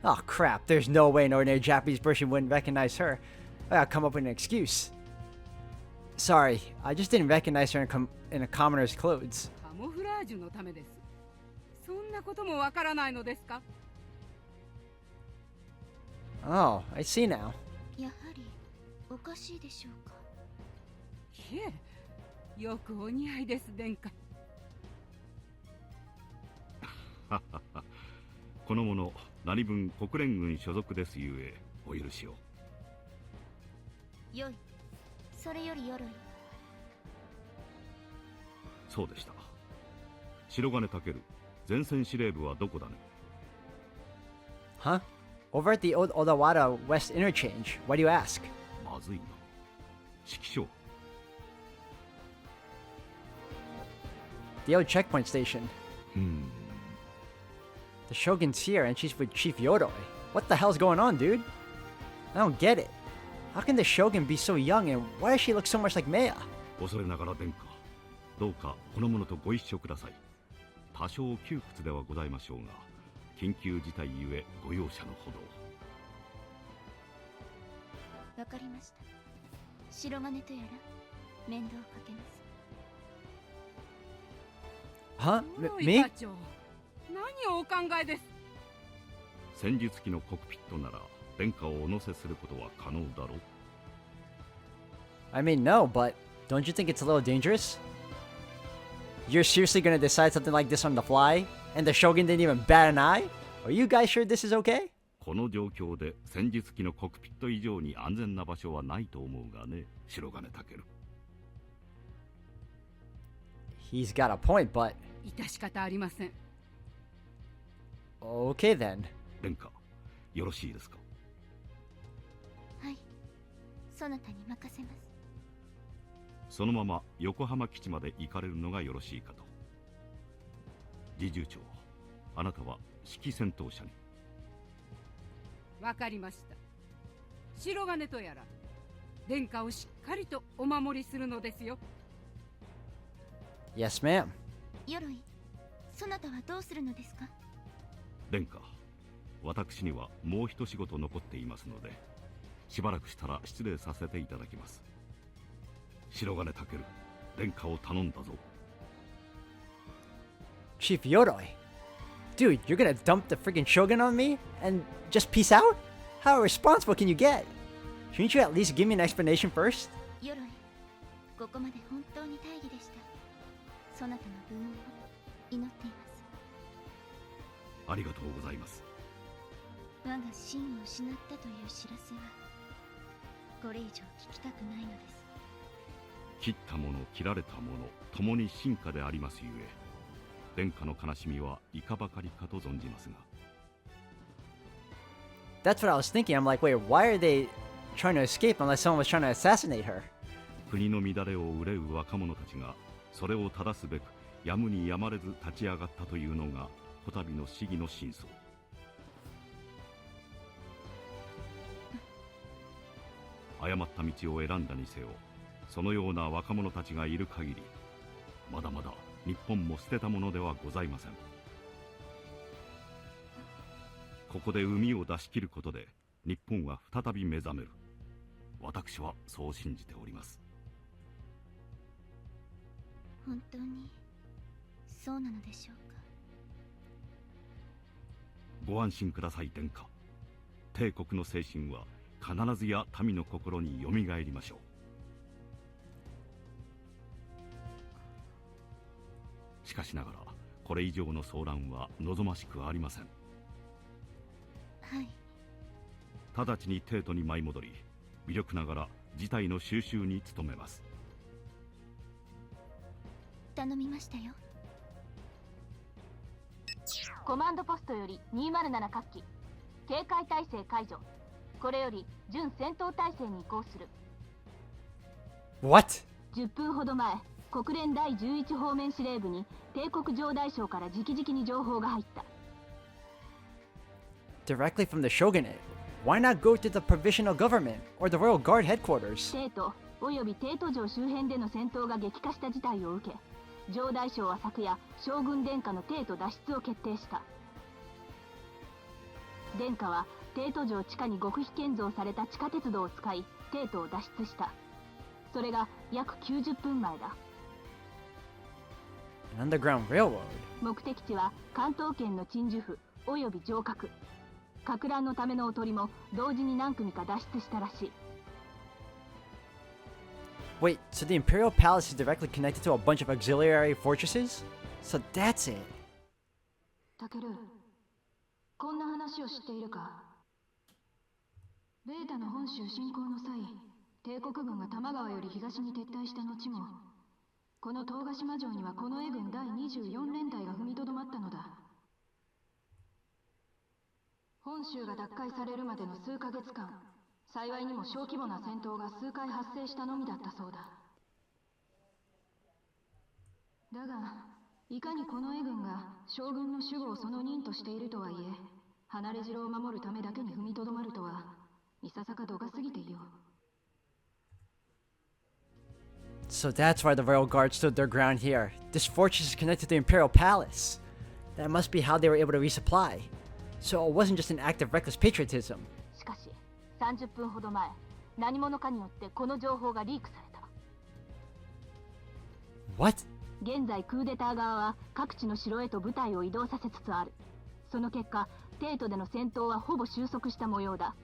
Oh crap, there's no way an ordinary Japanese person wouldn't recognize her. I gotta come up with an excuse. Sorry, I just didn't recognize her in a commoner's clothes. カモフラージュのためです。そんなこともわからないのですか？ Oh, I see now. やはりおかしいでしょうか。いえ、よくお似合いです、殿下。この者、何分国連軍所属ですゆえ、お許しを。よい。それよりよろい。そうでした。白金健、前線司令部はどこだね？ Huh? Over at the old Odawara West Interchange. Why do you ask? まずいな。指揮所。The old checkpoint station. The Shogun's here and she's with Chief Yoroi. What the hell's going on, dude? I don't get it. How can the Shogun be so young and why does she look so much like Maya? 恐れながら殿下、どうかこの者とご一緒ください。多少窮屈ではございましょうが、緊急事態ゆえご容赦のほどを。わかりました。白金とやら面倒をかけます。Huh? 室井 Me? 課長、何をお考えです？戦術機のコックピットなら殿下をお乗せすることは可能だろう。 I mean, no, but don't you think it's a little dangerous? You're seriously gonna decide something like this on the fly? And the Shogun didn't even bat an eye? Are you guys sure this is okay? この状況で戦術機のコックピット以上に安全な場所はないと思うがね、白金健。He's got a point, but 致し方ありません。okay then. 殿下、よろしいですか？はい。そなたに任せます。そのまま横浜基地まで行かれるのがよろしいかと。侍従長、あなたは指揮戦闘車に。わかりました。白金とやら殿下をしっかりとお守りするのですよ。Yes, ma'am. 鎧、そなたはどうするのですか？殿下、私にはもう一仕事残っていますので、しばらくしたら失礼させていただきます。白金健、殿下を頼んだぞ。Chief Yoroi. Dude, you're gonna dump the freaking Shogun on me? And just peace out? How irresponsible can you get? Shouldn't you at least give me an explanation first? 鎧、ここまで本当に大義でした。そなたの分を祈っています。ありがとうございます。我が真を失ったという知らせはこれ以上聞きたくないのです。切ったもの切られたものともに進化でありますゆえ、殿下の悲しみはいかばかりかと存じますが。 That's what I was thinking. I'm like, wait, why are they trying to escape unless someone was trying to assassinate her? 国の乱れを憂う若者たちがそれを正すべくやむにやまれず立ち上がったというのがこたびの市議の真相。誤った道を選んだにせよ、そのような若者たちがいる限り、まだまだ日本も捨てたものではございません。ここで海を出し切ることで日本は再び目覚める。私はそう信じております。本当にそうなのでしょうか？ご安心ください殿下。帝国の精神は必ずや民の心によみがえりましょう。しかしながらこれ以上の騒乱は望ましくありません。はい。直ちに帝都に舞い戻り、微力ながら事態の収拾に努めます。頼みましたよ。コマンドポストより207各機警戒態勢解除。これより準戦闘態勢に移行する。 What? 10分ほど前、国連第11方面司令部に帝国上大将から直々に情報が入った。 Directly from the Shogunate. Why not go to the provisional government or the Royal Guard headquarters? 帝都および帝都城周辺での戦闘が激化した事態を受け、上大将は昨夜将軍殿下の帝都脱出を決定した。殿下は帝都城地下に極秘建造された地下鉄道を使い帝都を脱出した。それが約90分前だ。 An underground railroad. 目的地は関東圏の鎮守府および城郭。撹乱のためのおとりも同時に何組か脱出したらしい。 Wait, so the Imperial Palace is directly connected to a bunch of auxiliary fortresses? So that's it. タケル、こんな話を知っているか？ベータの本州侵攻の際、帝国軍が多摩川より東に撤退した後も、この東ヶ島城には近衛軍第24連隊が踏みとどまったのだ。本州が奪回されるまでの数ヶ月間、幸いにも小規模な戦闘が数回発生したのみだったそうだ。だが、いかに近衛軍が将軍の守護をその任としているとはいえ、離れ城を守るためだけに踏みとどまるとは、いささか度が過ぎていよう。 So that's why the Royal Guard stood their ground here. This fortress is connected to the Imperial Palace. That must be how they were able to resupply. So it wasn't just an act of reckless patriotism. しかし、30分ほど前、何者かによってこの情報がリークされた。 What? 現在クーデター側は各地の城へと部隊を移動させつつある。その結果、帝都での戦闘はほぼ収束した模様だ。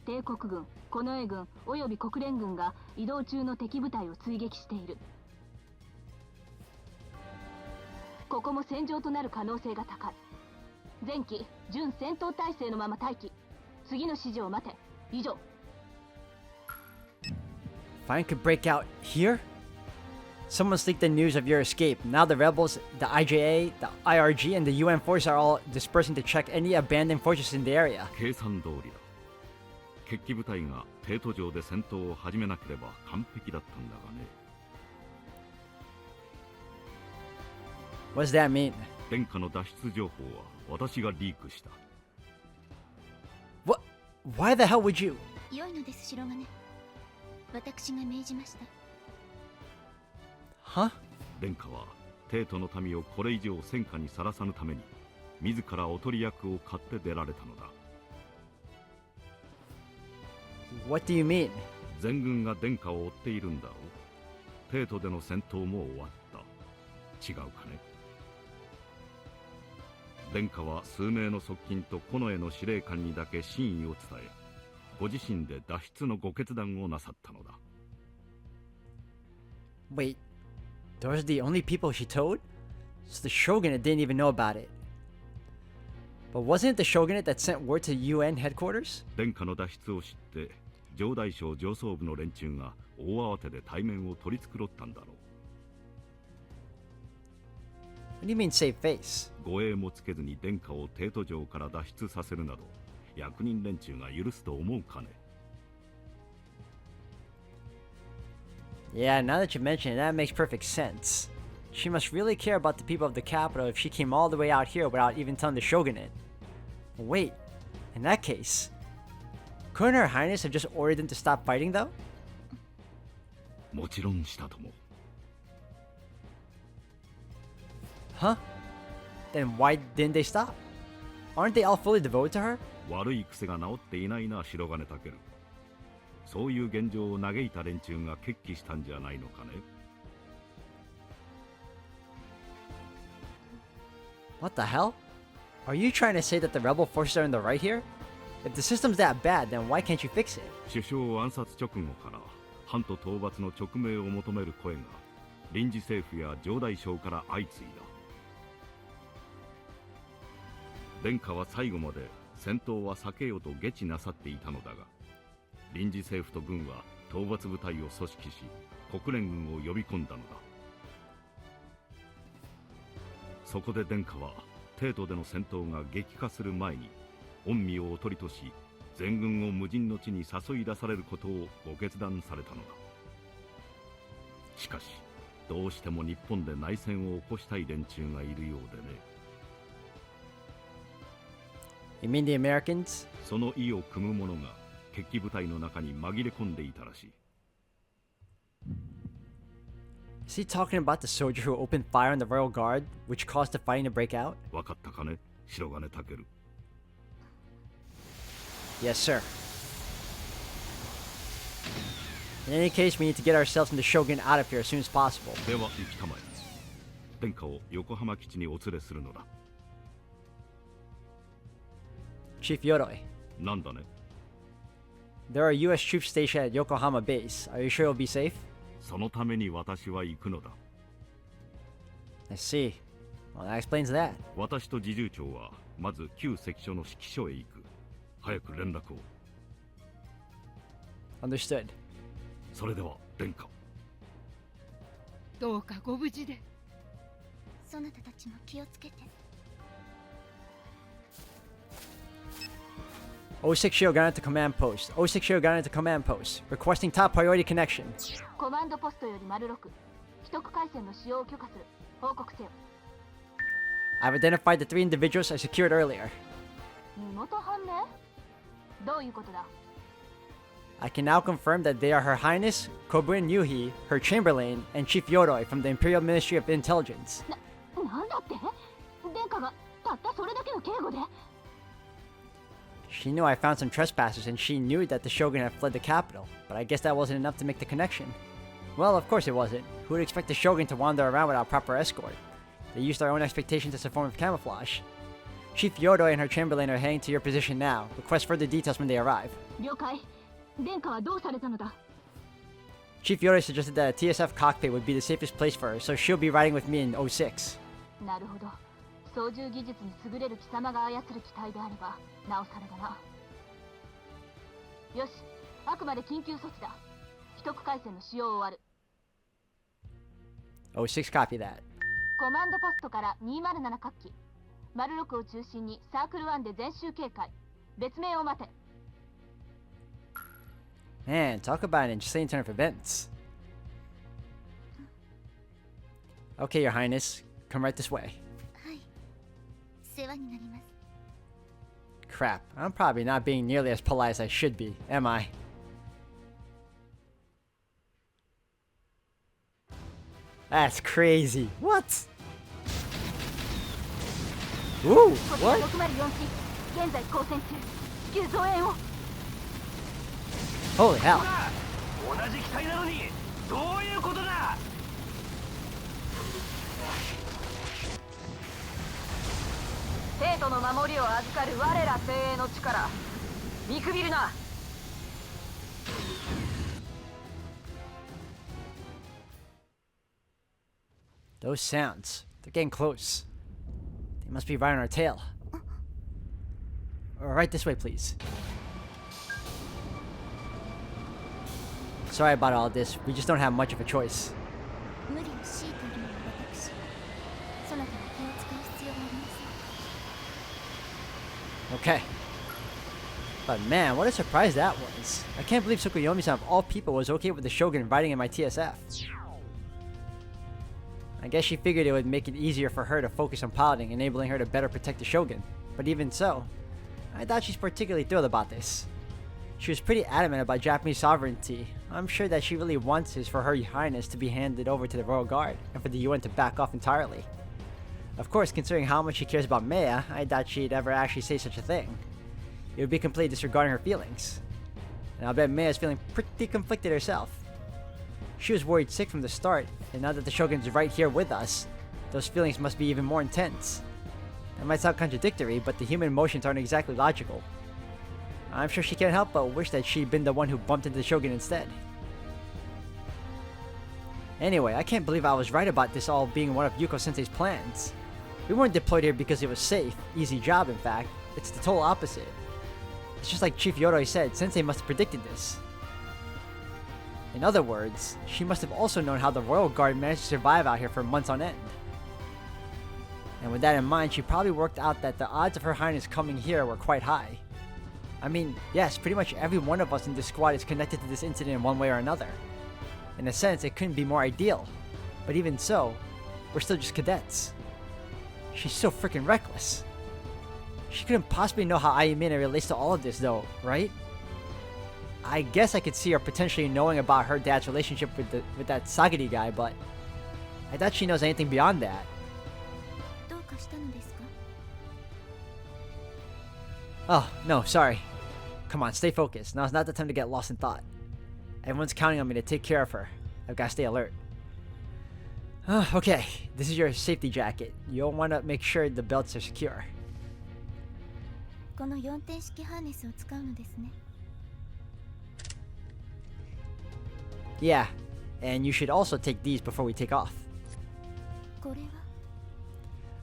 帝国軍、近衛軍および国連軍が移動中の敵部隊を追撃している。ここも戦場となる可能性が高い。前期準戦闘態勢のまま待機。次の指示を待て。以上。 Fine could break out here? Someone's leaked the news of your escape. Now the rebels, the IJA, the IRG, and the UN force are all dispersing to check any abandoned fortresses in the area. 計算通りだ。決起部隊が帝都城で戦闘を始めなければ完璧だったんだがね。What does that mean? 殿下の脱出情報は私がリークした。What? Why the hell would you? 良いのです、白金。私が命じました。Huh? 殿下は帝都の民をこれ以上戦火にさらさぬために自らおとり役を買って出られたのだ。What do you mean? 全軍が殿下を追っているんだろう。帝都での戦闘も終わった。違うかね。殿下は数名の側近と近衛の司令官にだけ真意を伝え、ご自身で脱出のご決断をなさったのだ。Wait, those are the only people she told? So the Shogunate didn't even know about it. But wasn't it the Shogunate that sent word to UN headquarters? 殿下の脱出を知って上大将上層部の連中が大慌てで対面を取り繕ったんだろう。What do you mean save face? 護衛もつけずに殿下を帝都城から脱出させるなど役人連中が許すと思うかね。Yeah, now that you mention it, that makes perfect sense. She must really care about the people of the capital if she came all the way out here without even telling the Shogunate. Wait, in that case, couldn't Her Highness have just ordered them to stop fighting though? もちろんしたとも。Huh? Then why didn't they stop? Aren't they all fully devoted to her? 悪い癖が治っていないな、白金武。そういう現状を嘆いた連中が決起したんじゃないのかね。What the hell? Are you trying to say that the rebel forces are in the right here? If the system's that bad, then why can't you fix it? 首相暗殺直後から藩と討伐の勅命を求める声が臨時政府や上大省から相次いだ。殿下は最後まで戦闘は避けようと下知なさっていたのだが、臨時政府と軍は討伐部隊を組織し国連軍を呼び込んだのだ。そこで殿下は帝都での戦闘が激化する前に御身をおとりとし、全軍を無人の地に誘い出されることをご決断されたのだ。しかしどうしても日本で内戦を起こしたい連中がいるようでね。You mean the Americans? その意を組む者が決起部隊の中に紛れ込んでいたらしい。Is he talking about the soldier who opened fire on the Royal Guard, which caused the fighting to break out? わかったかね、白金健。Yes, sir. In any case, we need to get ourselves and the Shogun out of here as soon as possible. では行きたまえ。殿下を横浜基地にお連れするのだ。Chief Yoroi, なんだね。there are U.S. troops stationed at Yokohama base. Are you sure it'll be safe? そのために私は行くのだ。I see. Well, that explains that. 私と侍従長はまず旧関所の指揮所へ行く。早く連絡を。Understood. それでは殿下。どうかご無事で。そなたたちも気をつけて。06 Shogunate to command post. 06 Shogunate to command post. Requesting top priority connection. コマンドポストより丸6、既得回線の使用を許可する。報告せよ。I've identified the 3 individuals I secured earlier. 身元判明？どういうことだ？ I can now confirm that they are Her Highness Kobun Yuhi, her Chamberlain, and Chief Yoroi from the Imperial Ministry of Intelligence. なんだって？殿下がたったそれだけの警護で？ She knew I found some trespassers and she knew that the Shogun had fled the capital, but I guess that wasn't enough to make the connection. Well, of course it wasn't. Who would expect the Shogun to wander around without proper escort? They used their own expectations as a form of camouflage. Chief Yoroi and her Chamberlain are heading to your position now. Request further details when they arrive. 了解。殿下はどうされたのだ？ Chief Yoroi suggested that a TSF cockpit would be the safest place for her, so she'll be riding with me in 06. なるほど。操縦技術に優れる貴様が操る機体であれば、なおさらだな。よし、あくまで緊急措置だ。既得回線の使用を終わる。06 copy that. コマンドポストから207各機。丸6を中心にサークル1で全周警戒。別名を待て。Man, talk about an insane turn of events. Okay, Your Highness. Come right this way. はい。世話になります。Crap, I'm probably not being nearly as polite as I should be, am I? That's crazy. What? Ooh, what? 604機、現在交戦中。至急増援を。Holy hell. 同じ機体なのにどういうことだ。帝都の守りを預かる我ら精鋭の力、見くびるな。Those sounds. They're getting close. They must be right on our tail. Right this way, please. Sorry about all this. We just don't have much of a choice. 無理を強いているのは私。そなたは気を使う必要がありません。 Okay. But man, what a surprise that was. I can't believe Tsukuyomi-san of all people was okay with the Shogun riding in my TSF. I guess she figured it would make it easier for her to focus on piloting, enabling her to better protect the Shogun. But even so, I doubt she's particularly thrilled about this. She was pretty adamant about Japanese sovereignty. I'm sure that she really wants this for Her Highness to be handed over to the Royal Guard, and for the UN to back off entirely. Of course, considering how much she cares about Maya, I doubt she'd ever actually say such a thing. It would be completely disregarding her feelings. And I'll bet Maya's feeling pretty conflicted herself. She was worried sick from the start, and now that the Shogun's right here with us, those feelings must be even more intense. That might sound contradictory, but the human emotions aren't exactly logical. I'm sure she can't help but wish that she'd been the one who bumped into the Shogun instead. Anyway, I can't believe I was right about this all being one of Yuko-sensei's plans. We weren't deployed here because it was safe, easy job in fact. It's the total opposite. It's just like Chief Yoroi said, Sensei must have predicted this. In other words, she must have also known how the Royal Guard managed to survive out here for months on end. And with that in mind, she probably worked out that the odds of Her Highness coming here were quite high. I mean, yes, pretty much every one of us in this squad is connected to this incident in one way or another. In a sense, it couldn't be more ideal. But even so, we're still just cadets. She's so freaking reckless. She couldn't possibly know how Ayumina relates to all of this though, right? I guess I could see her potentially knowing about her dad's relationship with that Sagiri guy, but I doubt she knows anything beyond that. Oh, no, sorry. Come on, stay focused. Now's not the time to get lost in thought. Everyone's counting on me to take care of her. I've got to stay alert. Okay, this is your safety jacket. You'll want to make sure the belts are secure. Yeah, and you should also take these before we take off.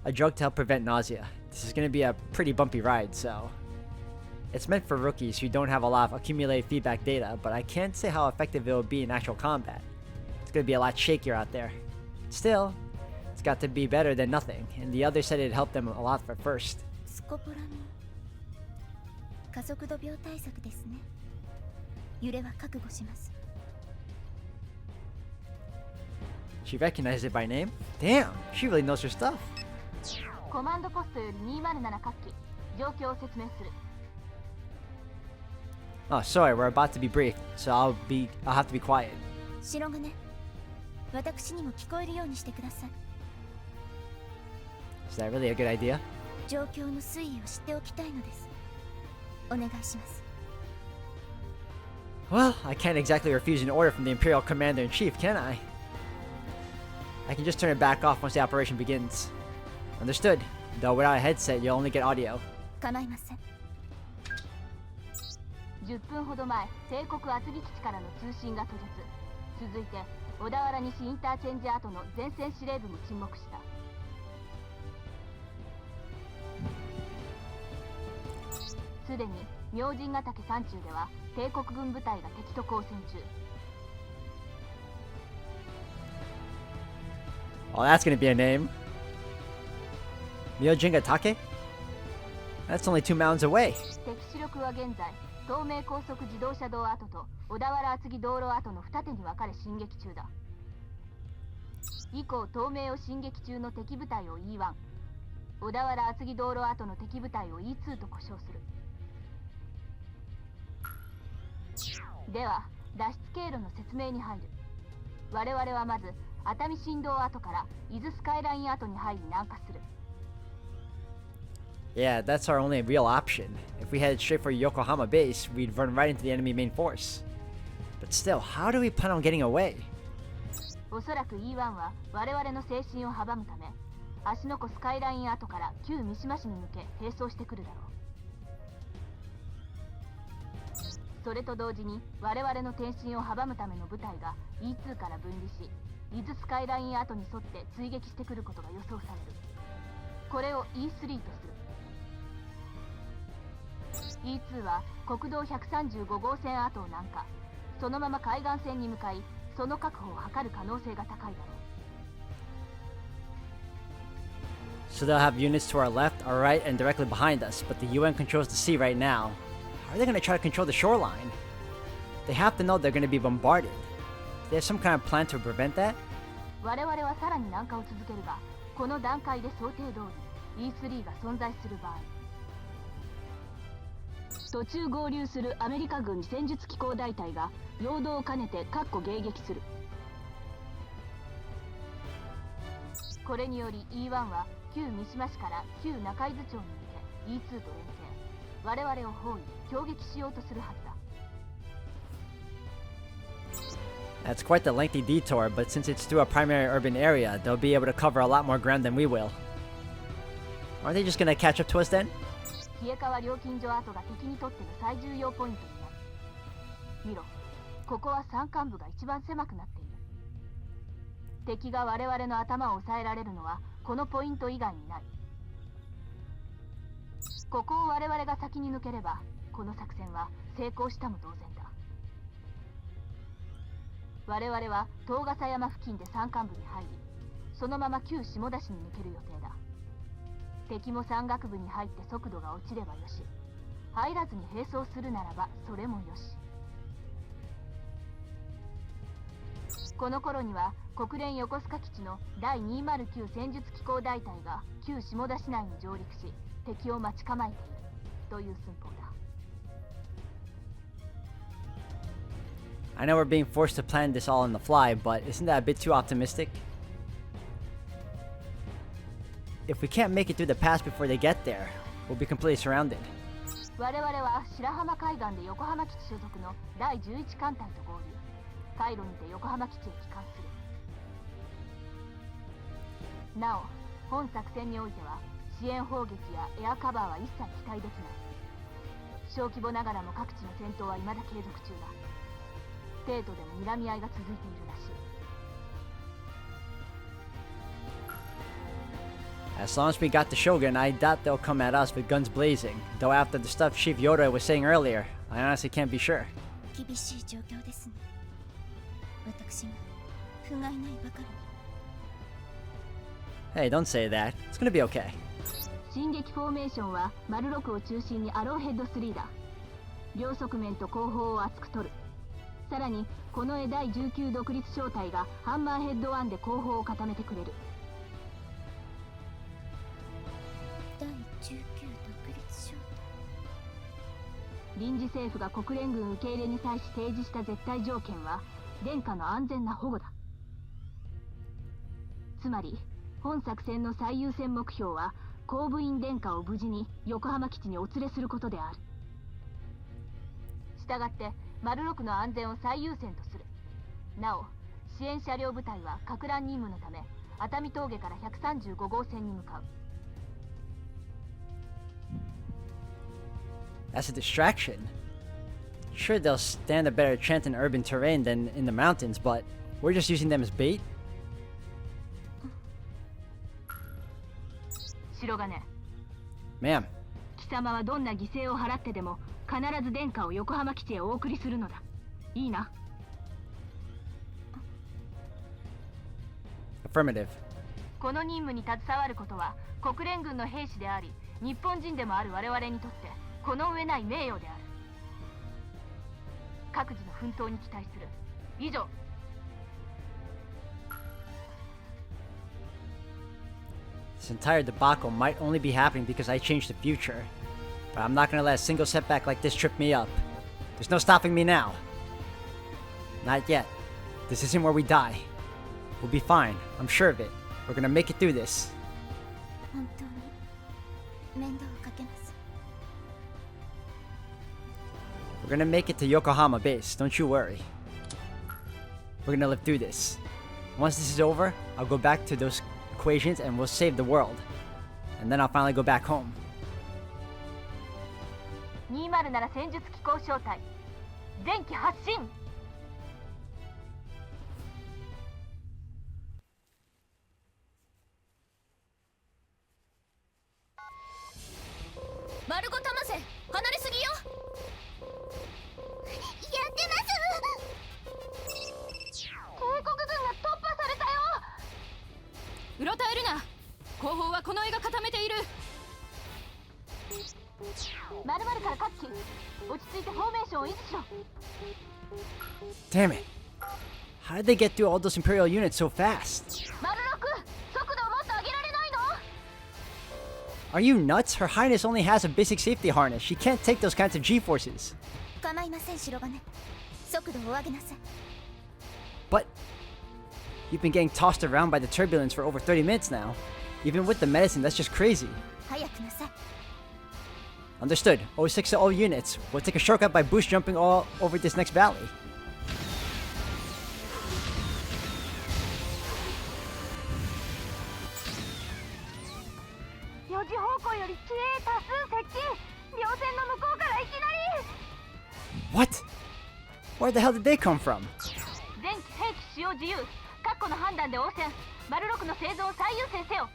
A drug to help prevent nausea. This is going to be a pretty bumpy ride, so... It's meant for rookies who don't have a lot of accumulated feedback data, but I can't say how effective it will be in actual combat. It's going to be a lot shakier out there. Still, it's got to be better than nothing, and the others said it'd help them a lot at first. She recognized it by name? Damn, she really knows her stuff. コマンドポストより207各機、状況を説明する。 Oh, sorry, we're about to be briefed, so I'll have to be quiet. 白金、私にも聞こえるようにしてください。 Is that really a good idea? 状況の推移を知っておきたいのです。お願いします。 Well, I can't exactly refuse an order from the Imperial Commander-in-Chief, can I? I can just turn it back off once the operation begins. Understood. Though without a headset, you'll only get audio. 構いません。 10分ほど前、帝国厚木基地からの通信が途絶。続いて、小田原西インターチェンジ跡の前線司令部も沈黙した。すでに明神ヶ岳山中では帝国軍部隊が敵と交戦中。 Oh, that's gonna be a name. Myojinga Take? That's only 2 mountains away. 敵主力は現在、東名高速自動車道跡と小田原厚木道路跡の二手に分かれ進撃中だ。以降、東名を進撃中の敵部隊を E1、小田原厚木道路跡の敵部隊を E2 と呼称する。では、脱出経路の説明に入る。我々はまず、熱海新道跡から伊豆スカイライン跡に入り南下する。 Yeah, that's our only real option. If we headed straight for Yokohama base, we'd run right into the enemy main force. But still, how do we plan on getting away? おそらく E1 は我々の前進を阻むため、芦ノ湖スカイライン跡から旧三島市に向け並走してくるだろう。それと同時に我々の転進を阻むための部隊が E2 から分離し、伊豆スカイライン跡に沿って追撃してくることが予想される。これを E3 とする。 E2 は国道135号線跡を南下、そのまま海岸線に向かい、その確保を図る可能性が高いだろう。 So they'll have units to our left, our right, and directly behind us, but the UN controls the sea right now. How are they going to try to control the shoreline? They have to know they're going to be bombarded. Do they have some kind of plan to prevent that? 我々はさらに南下を続けるが、この段階で想定通り E3 が存在する場合、途中合流するアメリカ軍戦術機構大隊が陽動を兼ねて迎撃する。これにより E1 は旧三島市から旧中伊豆町に向け E2 と連携、我々を包囲攻撃しようとするはずだ。 That's quite the lengthy detour, but since it's through a primary urban area, they'll be able to cover a lot more ground than we will. Aren't they just gonna catch up to us then? 冷え川料金所跡が敵にとっての最重要ポイントになる。見ろ、ここは山間部が一番狭くなっている。敵が我々の頭を抑えられるのはこのポイント以外にない。ここを我々が先に抜ければこの作戦は成功したも同然だ。我々は東笠山付近で山間部に入り、そのまま旧下田市に抜ける予定だ。敵も山岳部に入って速度が落ちればよし、入らずに並走するならばそれもよし。この頃には国連横須賀基地の第209戦術機構大隊が旧下田市内に上陸し、敵を待ち構えているという寸法だ。I know we're being forced to plan this all on the fly, but isn't that a bit too optimistic? If we can't make it through the pass before they get there, we'll be completely surrounded. 我々は白浜海岸で横浜基地所属の第11艦隊と合流。海路にて横浜基地へ帰還する。なお、本作戦においては支援砲撃やエアカバーは一切期待できない。小規模ながらも各地の戦闘は未だ継続中だ。帝都でも睨み合いが続いているらしい。As long as we got the Shogun, I doubt they'll come at us with guns blazing. Though after the stuff Chief Yoda was saying earlier, I honestly can't be sure. 厳しい状況ですね。私が不甲斐ないばかり。 Hey, don't say that. It's gonna be okay. 進撃フォーメーションは丸6を中心にアローヘッド3だ。両側面と後方を厚く取る。さらにこの第19独立小隊がハンマーヘッド1で後方を固めてくれる。第19独立小隊。臨時政府が国連軍受け入れに際し提示した絶対条件は殿下の安全な保護だ。つまり本作戦の最優先目標は後部員殿下を無事に横浜基地にお連れすることである。したがって丸6の安全を最優先とする。なお、支援車両部隊は撹乱任務のため熱海峠から135号線に向かう。 That's a distraction. Sure, they'll stand a better chance in urban terrain than in the mountains, but we're just using them as bait? 白金、 Ma'am. 貴様はどんな犠牲を払ってでも必ず殿下を横浜基地へお送りするのだ。いいな。 Affirmative. この任務に携わることは国連軍の兵士であり日本人でもある我々にとってこの上ない名誉である。各自の奮闘に期待する。以上。 This entire debacle might only be happening because I changed the future. But I'm not gonna let a single setback like this trip me up. There's no stopping me now. Not yet. This isn't where we die. We'll be fine. I'm sure of it. We're gonna make it through this. 本当に面倒をかけます。 We're gonna make it to Yokohama base. Don't you worry. We're gonna live through this. Once this is over, I'll go back to those equations and we'll save the world. And then I'll finally go back home. 207戦術機構小隊前期発進。丸ごたませ離れすぎよ。やってます。帝国軍が突破されたよ。うろたえるな。後方はこの絵が固めている。〇〇から各機落ち着いてフォーメーションを維持しろ。 Damn it. How did they get through all those Imperial units so fast? 丸6速度をもっと上げられないの？ Are you nuts? Her Highness only has a basic safety harness. She can't take those kinds of G-forces. 構いません白金。速度を上げなさい。 But you've been getting tossed around by the turbulence for over 30 minutes now. Even with the medicine, that's just crazy. 早くなさい。 Understood. 06 to all units. We'll take a shortcut by boost jumping all over this next valley. 表示方向より機影多数接近。稜線の向こうからいきなり。 What? Where the hell did they come from? 全機兵器使用自由。確固の判断で応戦。丸6の生存を最優先せよ。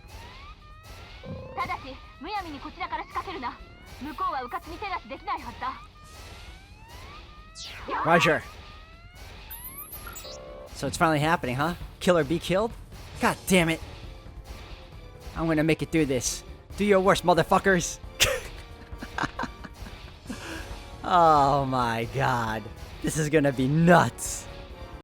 ただしむやみにこちらから仕掛けるな。向こうは迂闊に手出しできないはずだ。 Roger. So it's finally happening, huh? Kill or be killed? God damn it. I'm gonna make it through this. Do your worst, motherfuckers. Oh my god. This is gonna be nuts.